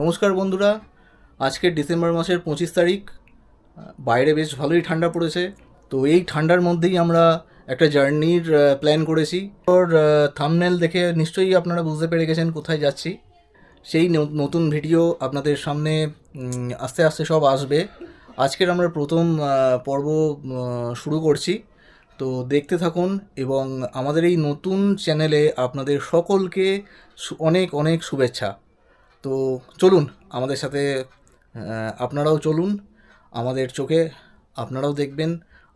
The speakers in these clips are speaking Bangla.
নমস্কার বন্ধুরা, আজকে ডিসেম্বর মাসের 25 তারিখ। বাইরে বেশ ভালোই ঠান্ডা পড়েছে। তো এই ঠান্ডার মধ্যেই আমরা একটা জার্নির প্ল্যান করেছি। ওর থাম্বনেল দেখে নিশ্চয়ই আপনারা বুঝতে পেরে গেছেন কোথায় যাচ্ছি। সেই নতুন ভিডিও আপনাদের সামনে আস্তে আস্তে সব আসবে। আজকের আমরা প্রথম পর্ব শুরু করছি, তো দেখতে থাকুন এবং আমাদের এই নতুন চ্যানেলে আপনাদের সকলকে অনেক অনেক শুভেচ্ছা। তো চলুন আমাদের সাথে, আপনারাও চলুন আমাদের চোখে, আপনারাও দেখবেন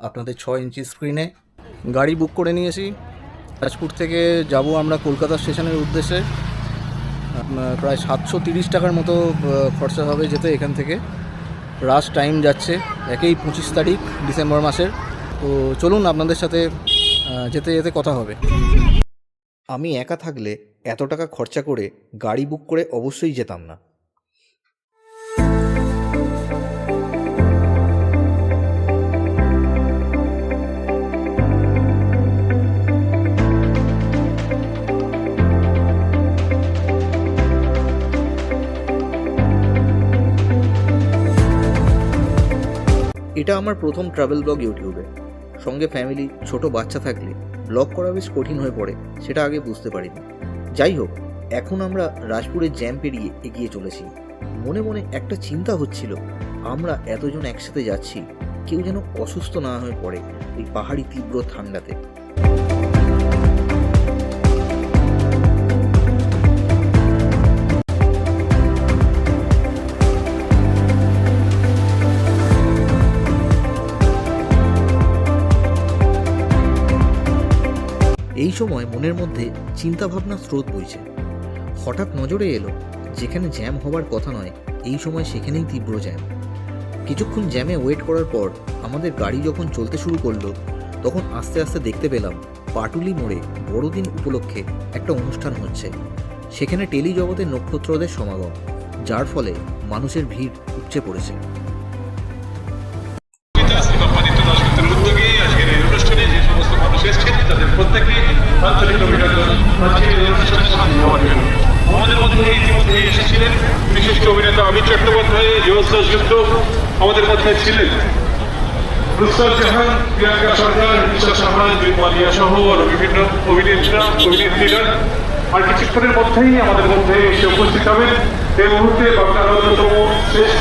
আপনাদের 6 ইঞ্চি স্ক্রিনে। গাড়ি বুক করে নিয়েছি। রাজপুর থেকে যাব আমরা কলকাতা স্টেশনের উদ্দেশ্যে। প্রায় 730 টাকার মতো খরচা হবে যেতে এখান থেকে। রাশ টাইম যাচ্ছে, একেই 25 তারিখ ডিসেম্বর মাসের। তো চলুন আপনাদের সাথে যেতে যেতে কথা হবে। আমি একা থাকলে এত টাকা খরচা করে গাড়ি বুক করে অবশ্যই যেতাম না। এটা আমার প্রথম ট্রাভেল ব্লগ ইউটিউবে। সঙ্গে ফ্যামিলি, ছোট বাচ্চা থাকলে ব্লগ করা বেশ কঠিন হয়ে পড়ে, সেটা আগে বুঝতে পারিনি। যাই হোক, এখন আমরা রাজপুরের জ্যাম পেরিয়ে এগিয়ে চলেছি। মনে মনে একটা চিন্তা হচ্ছিল, আমরা এতজন একসাথে যাচ্ছি, কেউ যেন অসুস্থ না হয়ে পড়ে ওই পাহাড়ি তীব্র ঠান্ডাতে। এই সময় মনের মধ্যে চিন্তাভাবনা স্রোত বইছে। হঠাৎ নজরে এলো, যেখানে জ্যাম হবার কথা নয় এই সময় সেখানেই তীব্র জ্যাম। কিছুক্ষণ জ্যামে ওয়েট করার পর আমাদের গাড়ি যখন চলতে শুরু করলো, তখন আস্তে আস্তে দেখতে পেলাম পাটুলি মোড়ে বড়দিন উপলক্ষে একটা অনুষ্ঠান হচ্ছে। সেখানে টেলিজগতের নক্ষত্রদের সমাগম, যার ফলে মানুষের ভিড় উপচে পড়েছে। আমাদের মধ্যে ইতিমধ্যে এসেছিলেন বিশিষ্ট অভিনেতা অমিত চট্টোপাধ্যায়, যশ দাশগুপ্ত আমাদের মধ্যে ছিলেন, নুসরাত জাহান, প্রিয়াঙ্কা সরকার, নিশা সাহান, মালিয়া সহ আরো বিভিন্ন অভিনেত্রীরা। আর কিছুক্ষণের মধ্যেই আমাদের মধ্যে এসে উপস্থিত হবেন এই মুহূর্তে বাংলার অন্যতম শ্রেষ্ঠ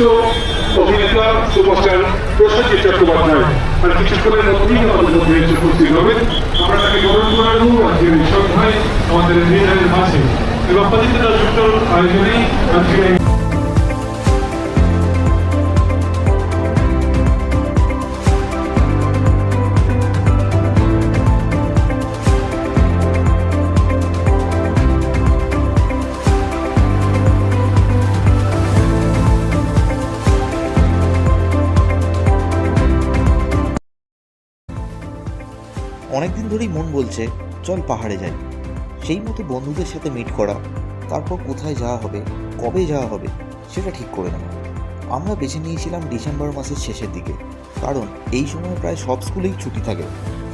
অভিনেতা সুপারস্টার প্রসেনজিৎ চট্টোপাধ্যায়। আর কিছুক্ষণের মধ্যেই আমাদের মধ্যে এসে উপস্থিত হবেন। আমরা তাকে বরণ করাবো আজকের এই সন্ধ্যায় আমাদের হৃদয়ের মাঝে। এবং বাপ্পাদিত্য দাশগুপ্তর আয়োজনেই আজকে অনেকদিন ধরেই মন বলছে চল পাহাড়ে যাই। সেই মতো বন্ধুদের সাথে মিট করা, তারপর কোথায় যাওয়া হবে, কবে যাওয়া হবে সেটা ঠিক করে নেওয়া। আমরা বেছে নিয়েছিলাম ডিসেম্বর মাসের শেষের দিকে, কারণ এই সময় প্রায় সব স্কুলেই ছুটি থাকে,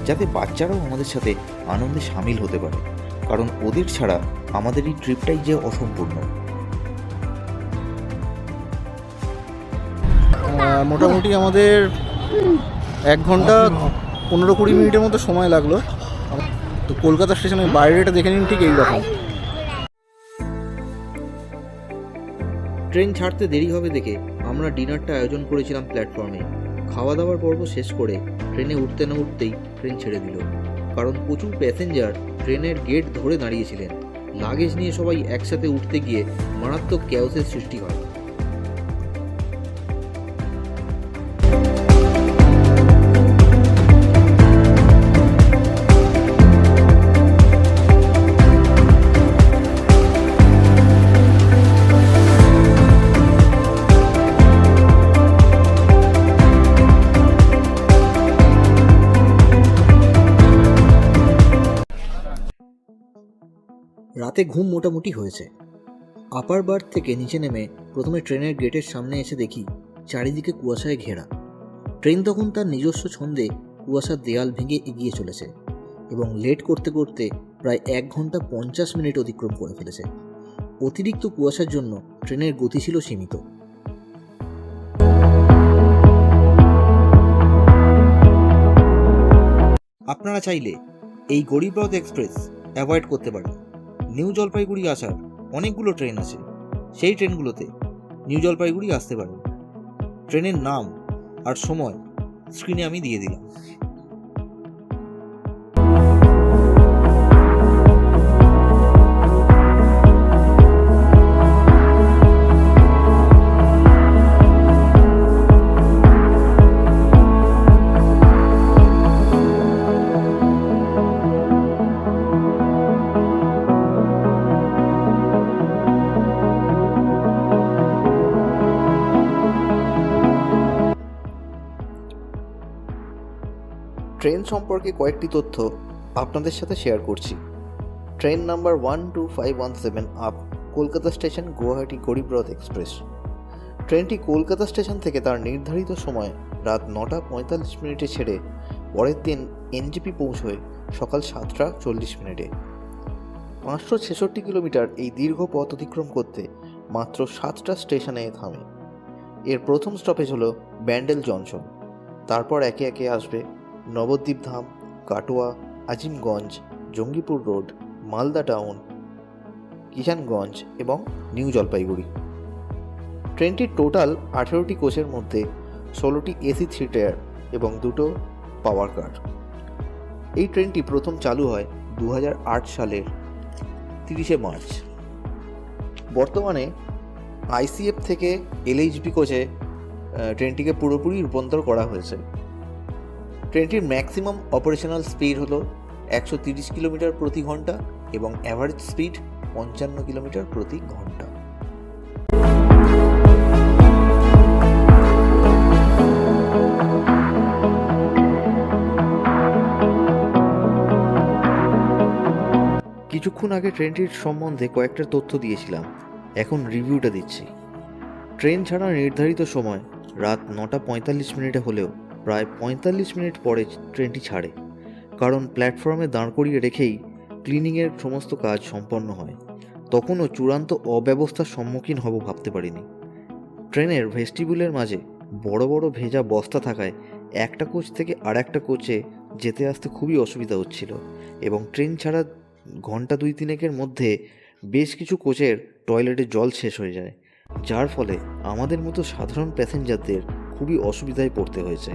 যাতে বাচ্চারাও আমাদের সাথে আনন্দে সামিল হতে পারে, কারণ ওদের ছাড়া আমাদের এই ট্রিপটাই যে অসম্পূর্ণ। মোটামুটি আমাদের 1 ঘন্টা 15-20 মিনিটের মতো সময় লাগলো। তো কলকাতা স্টেশনের বাইরেটা দেখে নিন, ঠিক এই রকম। ট্রেন ছাড়তে দেরি হবে দেখে আমরা ডিনারটা আয়োজন করেছিলাম প্ল্যাটফর্মে। খাওয়া দাওয়ার পর্ব শেষ করে ট্রেনে উঠতে না উঠতেই ট্রেন ছেড়ে দিল, কারণ প্রচুর প্যাসেঞ্জার ট্রেনের গেট ধরে দাঁড়িয়েছিলেন। লাগেজ নিয়ে সবাই একসাথে উঠতে গিয়ে মারাত্মক ক্যাওসের সৃষ্টি হয়। রাতে ঘুম মোটামুটি হয়েছে। আপার বার্থ থেকে নিচে নেমে প্রথমে ট্রেনের গেটের সামনে এসে দেখি চারিদিকে কুয়াশায় ঘেরা। ট্রেন তখন তার নিজস্ব ছন্দে কুয়াশার দেয়াল ভেঙে এগিয়ে চলেছে এবং লেট করতে করতে প্রায় 1 ঘন্টা 50 মিনিট অতিক্রম করে ফেলেছে। অতিরিক্ত কুয়াশার জন্য ট্রেনের গতি ছিল সীমিত। আপনারা চাইলে এই গরিব রথ এক্সপ্রেস অ্যাভয়েড করতে পারেন। নিউ জলপাইগুড়ি আসার অনেকগুলো ট্রেন আছে, সেই ট্রেনগুলোতে নিউ জলপাইগুড়ি আসতে পারেন। ট্রেনের নাম আর সময় স্ক্রিনে আমি দিয়ে দিলাম। ট্রেন সম্পর্কে কয়েকটি তথ্য আপনাদের সাথে শেয়ার করছি। Train number 12517 up Kolkata station Guwahati গরিব রথ এক্সপ্রেস। ট্রেনটি কলকাতা স্টেশন থেকে তার নির্ধারিত সময় রাত 9টা 45 মিনিটে ছেড়ে পরের দিন এনজেপি পৌঁছয় সকাল 7টা 40 মিনিটে। 566 কিলোমিটার এই দীর্ঘ পথ অতিক্রম করতে মাত্র 7টা স্টেশনে থামে। এর প্রথম স্টপেজ হলো ব্যান্ডেল জংশন, তারপর একে একে আসবে নবদ্বীপ ধাম, কাটোয়া, আজিমগঞ্জ, জঙ্গিপুর রোড, মালদা টাউন, কিষানগঞ্জ এবং নিউ জলপাইগুড়ি। ট্রেনটির টোটাল 18টি কোচের মধ্যে 16টি এসি 3 টায়ার এবং 2টো পাওয়ার কার। এই ট্রেনটি প্রথম চালু হয় 2008 সালের 30শে মার্চ। বর্তমানে আইসিএফ থেকে এলএইচবি কোচে ট্রেনটিকে পুরোপুরি রূপান্তর করা হয়েছে। ট্রেনটির ম্যাক্সিমাম অপারেশনাল স্পিড হলো 130 কিলোমিটার প্রতি ঘন্টা এবং অ্যাভারেজ স্পিড 55 কিলোমিটার প্রতি ঘন্টা। কিছুক্ষণ আগে ট্রেনটির সম্বন্ধে কয়েকটা তথ্য দিয়েছিলাম, এখন রিভিউটা দিচ্ছি। ট্রেন ছাড়া নির্ধারিত সময় রাত 9টা 45 মিনিটে হলেও প্রায় 45 মিনিট পরে ট্রেনটি ছাড়ে, কারণ প্ল্যাটফর্মে দাঁড় করিয়ে রেখেই ক্লিনিংয়ের সমস্ত কাজ সম্পন্ন হয়। তখনও চূড়ান্ত অব্যবস্থার সম্মুখীন হব ভাবতে পারিনি। ট্রেনের ভেস্টিবিউলের মাঝে বড় বড় ভেজা বস্তা থাকায় একটা কোচ থেকে আর একটা কোচে যেতে আসতে খুবই অসুবিধা হচ্ছিল এবং ট্রেন ছাড়া ঘন্টা 2-3 মধ্যে বেশ কিছু কোচের টয়লেটে জল শেষ হয়ে যায়, যার ফলে আমাদের মতো সাধারণ প্যাসেঞ্জারদের খুবই অসুবিধায় পড়তে হয়েছে।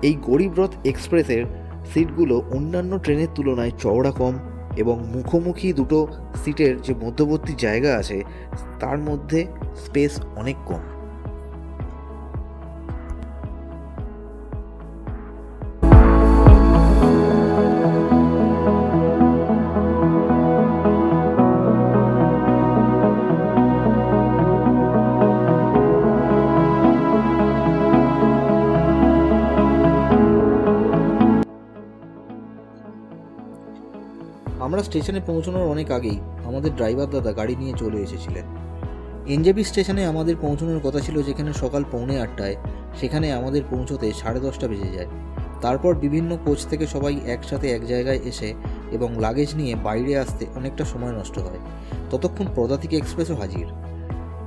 এই গরিব রথ এক্সপ্রেসের সিটগুলো অন্যান্য ট্রেনের তুলনায় চওড়া কম এবং মুখোমুখি দুটো সিটের যে মধ্যবর্তী জায়গা আছে তার মধ্যে স্পেস অনেক কম। আমরা স্টেশনে পৌঁছানোর অনেক আগেই আমাদের ড্রাইভার দাদা গাড়ি নিয়ে চলে এসেছিলেন। এনজেপি স্টেশনে আমাদের পৌঁছানোর কথা ছিল যেখানে সকাল 8:45, সেখানে আমাদের পৌঁছতে 10:30 বেজে যায়। তারপর বিভিন্ন কোচ থেকে সবাই একসাথে এক জায়গায় এসে এবং লাগেজ নিয়ে বাইরে আসতে অনেকটা সময় নষ্ট হয়। ততক্ষণ পদাতিক এক্সপ্রেসও হাজির।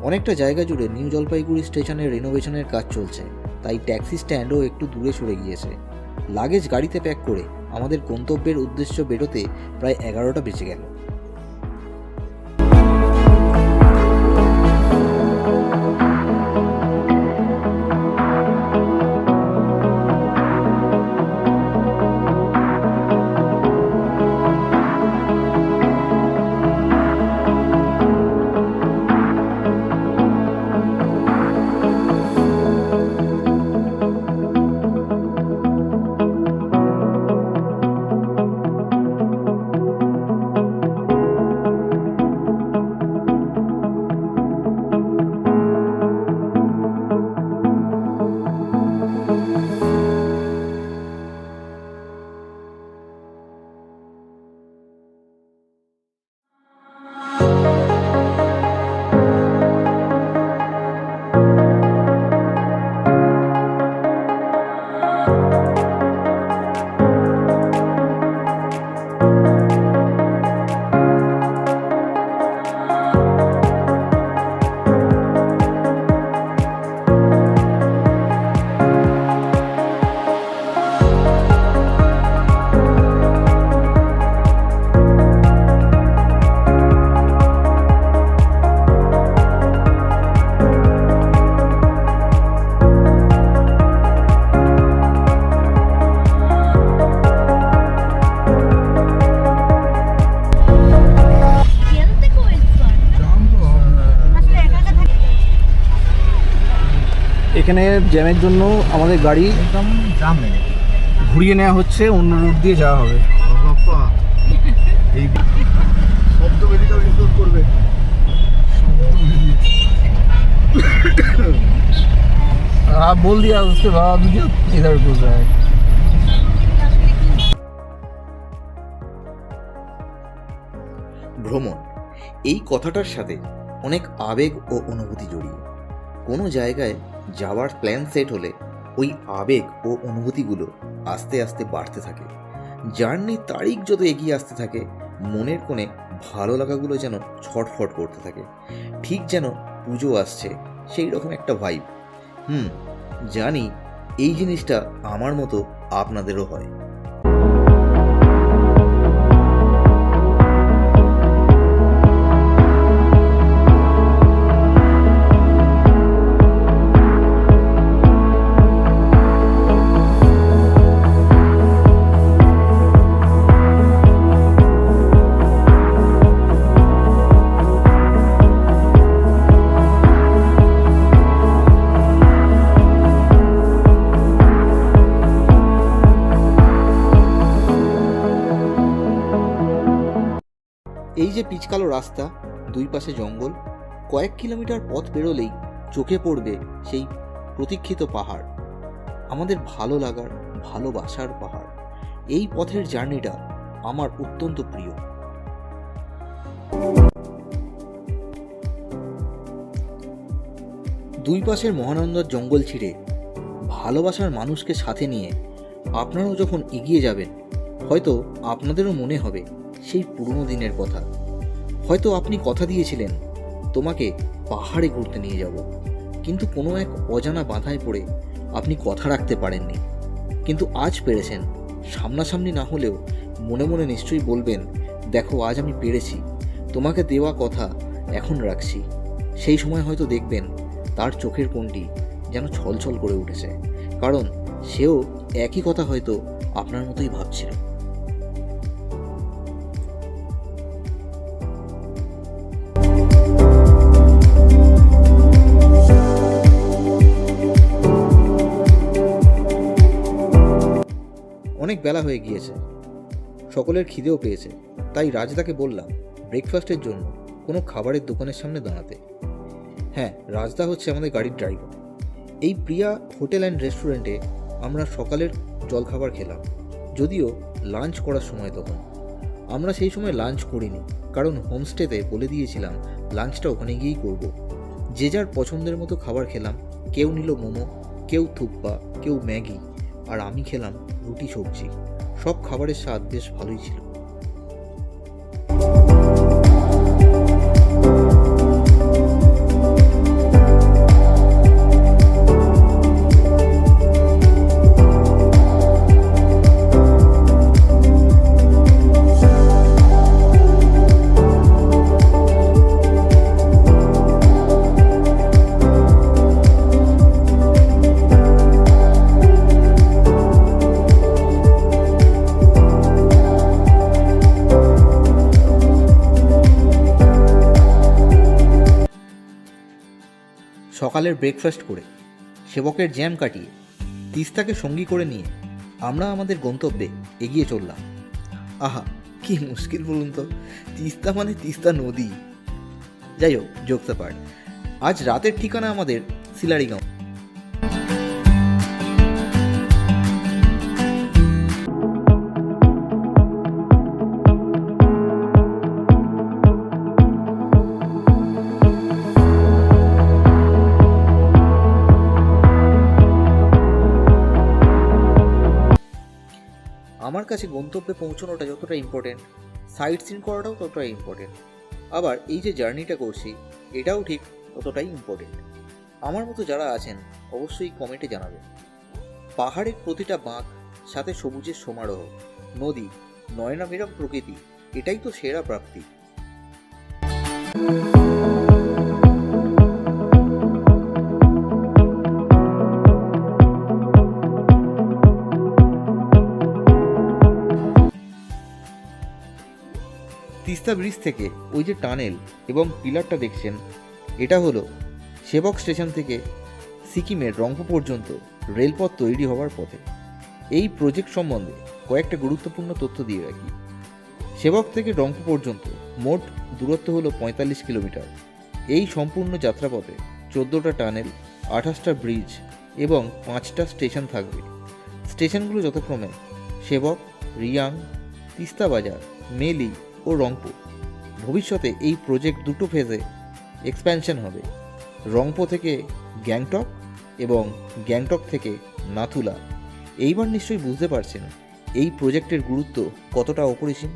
অনেকটা জায়গা জুড়ে নিউ জলপাইগুড়ি স্টেশনের রিনোভেশনের কাজ চলছে, তাই ট্যাক্সি স্ট্যান্ডও একটু দূরে সরে গিয়েছে। লাগেজ গাড়িতে প্যাক করে আমাদের গন্তব্যের উদ্দেশ্য বেরোতে প্রায় 11টা বেজে গেল। এখানে জ্যামের জন্য আমাদের গাড়ি একদম জামে ঘুরিয়ে নেওয়া হচ্ছে, অন্য রুট দিয়ে যাওয়া হবে। বাবা এই শব্দ বেরিটাও ইনক্লুড করবে। आप बोल दिया उसके बाद इधर घुस रहा है। ভ্রমণ এই কথাটার সাথে অনেক আবেগ ও অনুভূতি জড়িয়ে। কোনো জায়গায় যাওয়ার প্ল্যান সেট হলে ওই আবেগ ও অনুভূতিগুলো আস্তে আস্তে বাড়তে থাকে। জার্নির তারিখ যত এগিয়ে আসতে থাকে, মনের কোণে ভালো লাগাগুলো যেন ছটফট করতে থাকে, ঠিক যেন পুজো আসছে সেই রকম একটা ভাইব। জানি এই জিনিসটা আমার মতো আপনাদেরও হয়। এই যে পিচকালো রাস্তা, দুই পাশে জঙ্গল, কয়েক কিলোমিটার পথ পেরোলেই চোখে পড়বে সেই প্রতীক্ষিত পাহাড়, আমাদের ভালো লাগার ভালোবাসার পাহাড়। এই পথের জার্নিটা আমার অত্যন্ত প্রিয়। দুই পাশের মহানন্দার জঙ্গল ছিঁড়ে ভালোবাসার মানুষকে সাথে নিয়ে আপনারাও যখন এগিয়ে যাবেন, হয়তো আপনাদেরও মনে হবে সেই পুরনো দিনের কথা। হয়তো আপনি কথা দিয়েছিলেন তোমাকে পাহাড়ে ঘুরতে নিয়ে যাব, কিন্তু কোনো এক অজানা বাধায় পড়ে আপনি কথা রাখতে পারেননি, কিন্তু আজ পেরেছেন। সামনাসামনি না হলেও মনে মনে নিশ্চয়ই বলবেন, দেখো আজ আমি পেরেছি, তোমাকে দেওয়া কথা এখন রাখছি। সেই সময় হয়তো দেখবেন তার চোখের কোণটি যেন ছলছল করে উঠেছে, কারণ সেও একই কথা হয়তো আপনার মতোই ভাবছিল। অনেক বেলা হয়ে গিয়েছে, সকলের খিদেও পেয়েছে, তাই রাজদাকে বললাম ব্রেকফাস্টের জন্য কোনো খাবারের দোকানের সামনে দাঁড়াতে। হ্যাঁ, রাজদা হচ্ছে আমাদের গাড়ির ড্রাইভার। এই প্রিয়া হোটেল অ্যান্ড রেস্টুরেন্টে আমরা সকালের জলখাবার খেলাম, যদিও লাঞ্চ করার সময় তখন। আমরা সেই সময় লাঞ্চ করিনি, কারণ হোমস্টেতে বলে দিয়েছিলাম লাঞ্চটা ওখানে গিয়েই করব। যে যার পছন্দের মতো খাবার খেলাম। কেউ নিল মোমো, কেউ থুপ্পা, কেউ ম্যাগি, আর আমি খেলাম রুটি সবজি। সব খাবারের স্বাদ বেশ ভালোই ছিল। সকালের ব্রেকফাস্ট করে, সেবকের জ্যাম কাটিয়ে, তিস্তাকে সঙ্গী করে নিয়ে আমরা আমাদের গন্তব্যে এগিয়ে চললাম। আহা, কি মুশকিল বলুন তো, তিস্তা মানে তিস্তা নদী। যাই হোক, জোকস অ্যাপার্ট, আজ রাতের ঠিকানা আমাদের সিলারিগাঁও। আমার কাছে গন্তব্যে পৌঁছানোটা যতটা ইম্পর্টেন্ট, সাইট সিন করাটাও ততটাই ইম্পর্টেন্ট। আবার এই যে জার্নিটা করছি, এটাও ঠিক ততটাই ইম্পর্টেন্ট। আমার মতো যারা আছেন অবশ্যই কমেন্টে জানাবেন। পাহাড়ের প্রতিটা বাঁক, সাথে সবুজের সমারোহ, নদী, নয়নাভিরাম প্রকৃতি, এটাই তো সেরা প্রাপ্তি। তিস্তা ব্রিজ থেকে ওই যে টানেল এবং পিলারটা দেখছেন, এটা হলো সেবক স্টেশন থেকে সিকিমের রংপো পর্যন্ত রেলপথ তৈরি হওয়ার পথে। এই প্রজেক্ট সম্বন্ধে কয়েকটা গুরুত্বপূর্ণ তথ্য দিয়ে রাখি। সেবক থেকে রংপো পর্যন্ত মোট দূরত্ব হলো 45 কিলোমিটার। এই সম্পূর্ণ যাত্রাপথে 14টা টানেল, 28টা ব্রিজ এবং 5টা স্টেশন থাকবে। স্টেশনগুলো যথাক্রমে সেবক, রিয়াং, তিস্তা বাজার, মেলি ও রংপো। ভবিষ্যতে এই প্রজেক্ট দুটো ফেজে এক্সপ্যানশন হবে, রংপো থেকে গ্যাংটক এবং গ্যাংটক থেকে নাথুলা। এইবার নিশ্চয়ই বুঝতে পারছেন এই প্রজেক্টের গুরুত্ব কতটা অপরিসীম।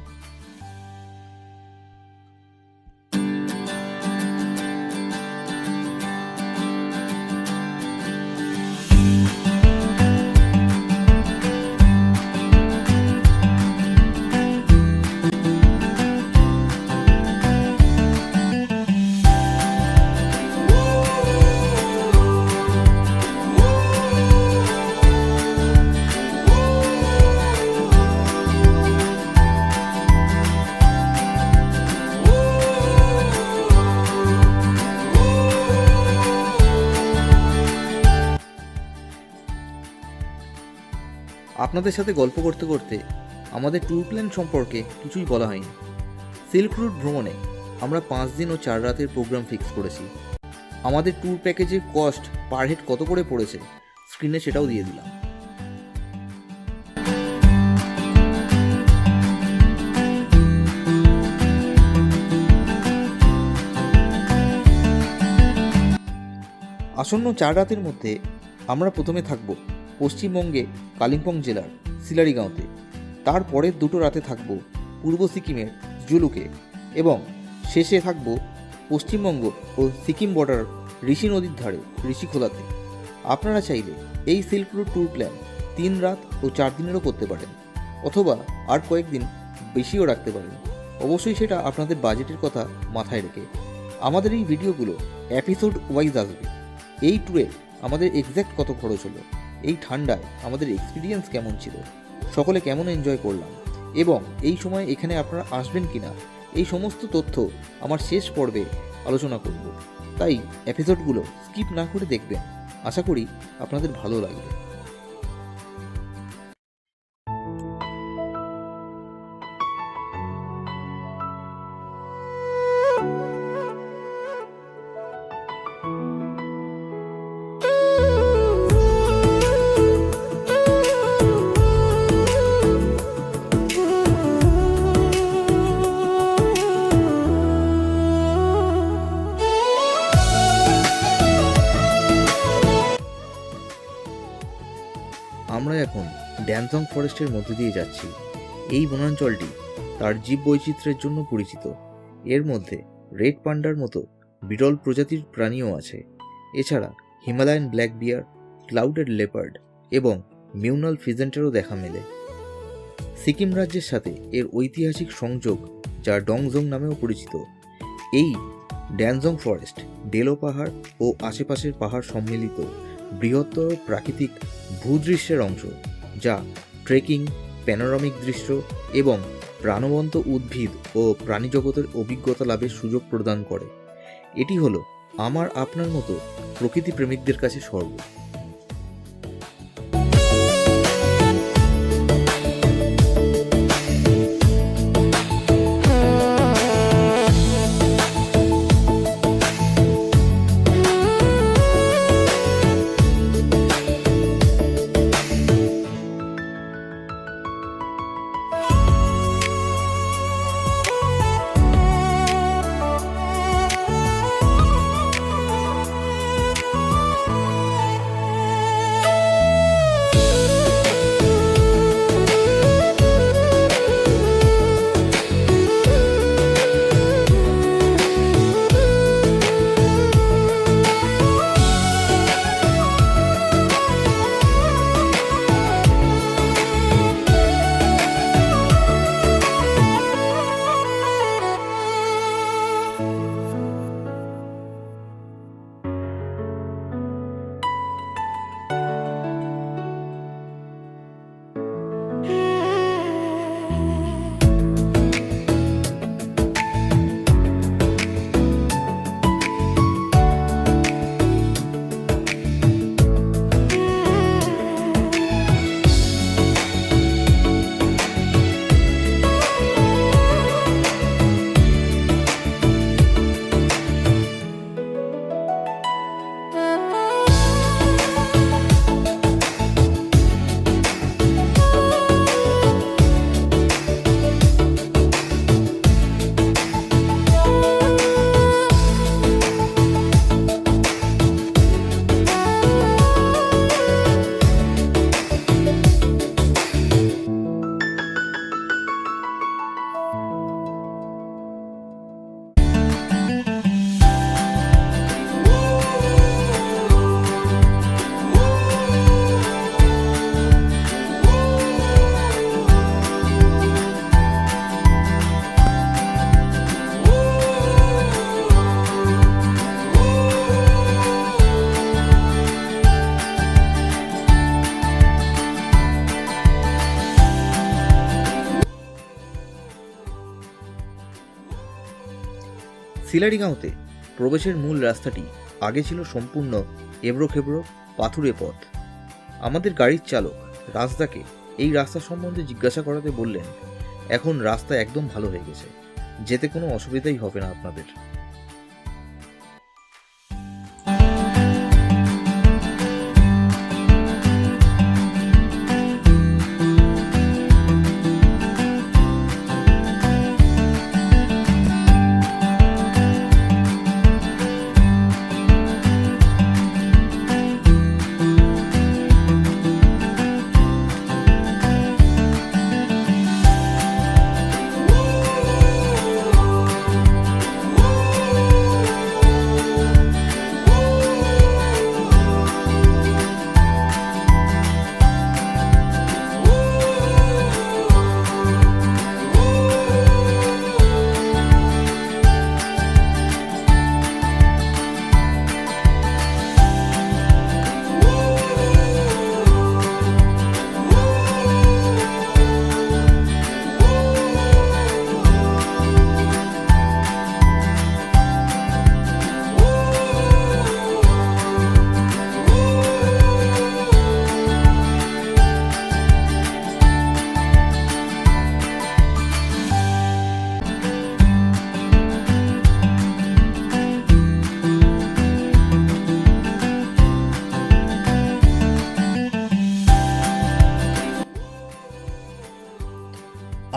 আপনাদের সাথে গল্প করতে করতে আমাদের ট্যুর প্ল্যান সম্পর্কে কিছুই বলা হয়নি। সিল্ক রুট ভ্রমণে আমরা 5 দিন ও 4 রাতের প্রোগ্রাম ফিক্স করেছি। আমাদের ট্যুর প্যাকেজের কস্ট পার হেড কত করে পড়েছে স্ক্রিনে সেটাও দিয়ে দিলাম। আসন্ন 4 রাতের মধ্যে আমরা প্রথমে থাকব পশ্চিমবঙ্গে কালিম্পং জেলার সিলারিগাঁওতে, তার পরের 2টো রাতে থাকব পূর্ব সিকিমের জুলুকে এবং শেষে থাকব পশ্চিমবঙ্গ ও সিকিম বর্ডার ঋষি নদীর ধারে ঋষিখোলাতে। আপনারা চাইলে এই সিল্ক রুট ট্যুর প্ল্যান 3 রাত ও 4 দিনেরও করতে পারেন, অথবা আর কয়েকদিন বেশিও রাখতে পারেন। অবশ্যই সেটা আপনাদের বাজেটের কথা মাথায় রেখে। আমাদের এই ভিডিওগুলো এপিসোড ওয়াইজ আসবে। এই ট্যুরে আমাদের এক্স্যাক্ট কত খরচ হলো, এই ঠান্ডায় আমাদের এক্সপিরিয়েন্স কেমন ছিল, সকলে কেমন এনজয় করলাম এবং এই সময় এখানে আপনারা আসবেন কিনা, এই সমস্ত তথ্য আমার শেষ পর্বে আলোচনা করব। তাই এপিসোডগুলো স্কিপ না করে দেখবেন, আশা করি আপনাদের ভালো লাগবে। আমরা এখন ড্যানসং ফরেস্টের মধ্যে দিয়ে যাচ্ছি। এই বনাঞ্চলটি তার জীববৈচিত্র্যের জন্য পরিচিত। এর মধ্যে রেড পান্ডার মতো বিরল প্রজাতির প্রাণীও আছে। এছাড়া হিমালয়ান ব্ল্যাক বিয়ার, ক্লাউডেড লেপার্ড এবং মিউনাল ফিজেন্টেরও দেখা মেলে। সিকিম রাজ্যের সাথে এর ঐতিহাসিক সংযোগ, যা ডংজং নামেও পরিচিত। এই ড্যানজং ফরেস্ট ডেলো পাহাড় ও আশেপাশের পাহাড় সম্মিলিত বৃহত্তর প্রাকৃতিক ভূদৃশ্যের অংশ, যা ট্রেকিং, প্যানোরামিক দৃশ্য এবং প্রাণবন্ত উদ্ভিদ ও প্রাণীজগতের অভিজ্ঞতা লাভের সুযোগ প্রদান করে। এটি হলো আমার আপনার মতো প্রকৃতি প্রেমিকদের কাছে স্বর্গ। সিলারিগাঁওতে প্রবেশের মূল রাস্তাটি আগে ছিল সম্পূর্ণ এবড়োখেবড়ো পাথুরে পথ। আমাদের গাড়ির চালক রাজদাকে এই রাস্তা সম্বন্ধে জিজ্ঞাসা করাতে বললেন, এখন রাস্তা একদম ভালো হয়ে গেছে, যেতে কোনো অসুবিধাই হবে না আপনাদের।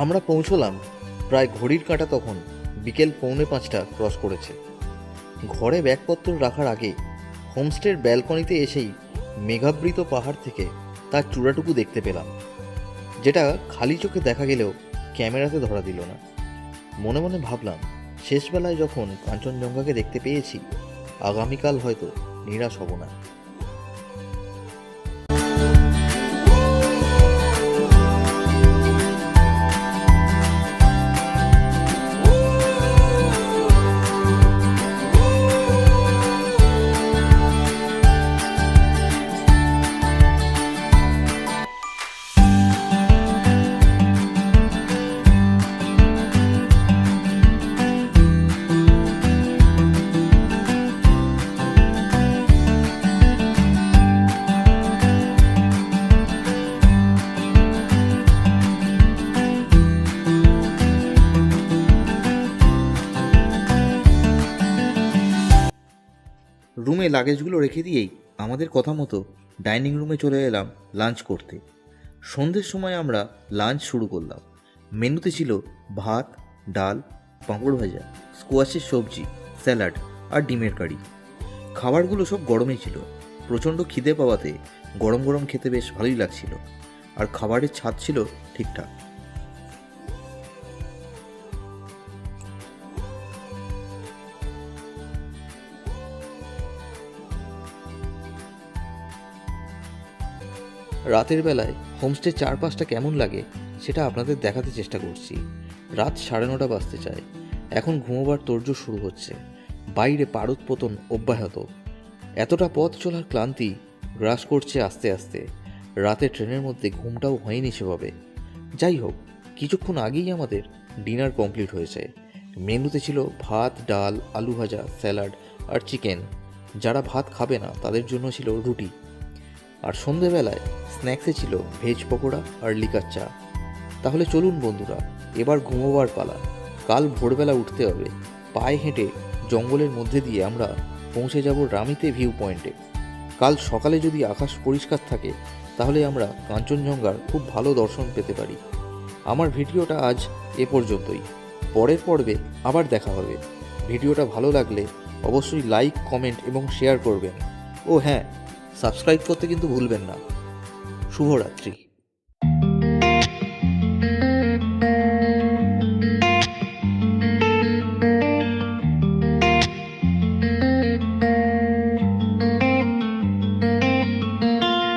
আমরা পৌঁছলাম প্রায় ঘড়ির কাঁটা তখন বিকেল 4:45 ক্রস করেছে। ঘরে ব্যাগপত্র রাখার আগে হোমস্টের ব্যালকনিতে এসেই মেঘাবৃত পাহাড় থেকে তার চূড়াটুকু দেখতে পেলাম, যেটা খালি চোখে দেখা গেলেও ক্যামেরাতে ধরা দিল না। মনে মনে ভাবলাম, শেষবেলায় যখন কাঞ্চনজঙ্ঘাকে দেখতে পেয়েছি, আগামীকাল হয়তো নিরাশ হব না। রুমে লাগেজগুলো রেখে দিয়েই আমাদের কথা মতো ডাইনিং রুমে চলে এলাম লাঞ্চ করতে। সন্ধ্যের সময় আমরা লাঞ্চ শুরু করলাম। মেনুতে ছিল ভাত, ডাল, পাঁপড় ভাজা, স্কোয়াশের সবজি, স্যালাড আর ডিমের কারি। খাবারগুলো সব গরমই ছিল। প্রচণ্ড খিদে পাওয়াতে গরম গরম খেতে বেশ ভালোই লাগছিল, আর খাবারের স্বাদ ছিল ঠিকঠাক। রাতের বেলায় হোমস্টের চারপাশটা কেমন লাগে সেটা আপনাদের দেখাতে চেষ্টা করছি। রাত 9:30 বাজতে চায়। এখন ঘুমোবার তোড়জোড় শুরু হচ্ছে। বাইরে পারদ পতন অব্যাহত। এতটা পথ চলার ক্লান্তি গ্রাস করছে আস্তে আস্তে। রাতে ট্রেনের মধ্যে ঘুমটাও হয়নি সেভাবে। যাই হোক, কিছুক্ষণ আগেই আমাদের ডিনার কমপ্লিট হয়েছে। মেনুতে ছিল ভাত, ডাল, আলু ভাজা, স্যালাড আর চিকেন। যারা ভাত খাবে না তাদের জন্য ছিল রুটি। আর সন্ধেবেলায় স্ন্যাক্সে ছিল ভেজ পকোড়া আর লিকার চা। তাহলে চলুন বন্ধুরা, এবার ঘুমোবার পালা। কাল ভোরবেলা উঠতে হবে। পায়ে হেঁটে জঙ্গলের মধ্যে দিয়ে আমরা পৌঁছে যাব রামিতে ভিউ পয়েন্টে। কাল সকালে যদি আকাশ পরিষ্কার থাকে তাহলে আমরা কাঞ্চনজঙ্ঘার খুব ভালো দর্শন পেতে পারি। আমার ভিডিওটা আজ এ পর্যন্তই। পরের পর্বে আবার দেখা হবে। ভিডিওটা ভালো লাগলে অবশ্যই লাইক, কমেন্ট এবং শেয়ার করবেন। ও হ্যাঁ, সাবস্ক্রাইব করতে কিন্তু ভুলবেন না। শুভরাত্রি।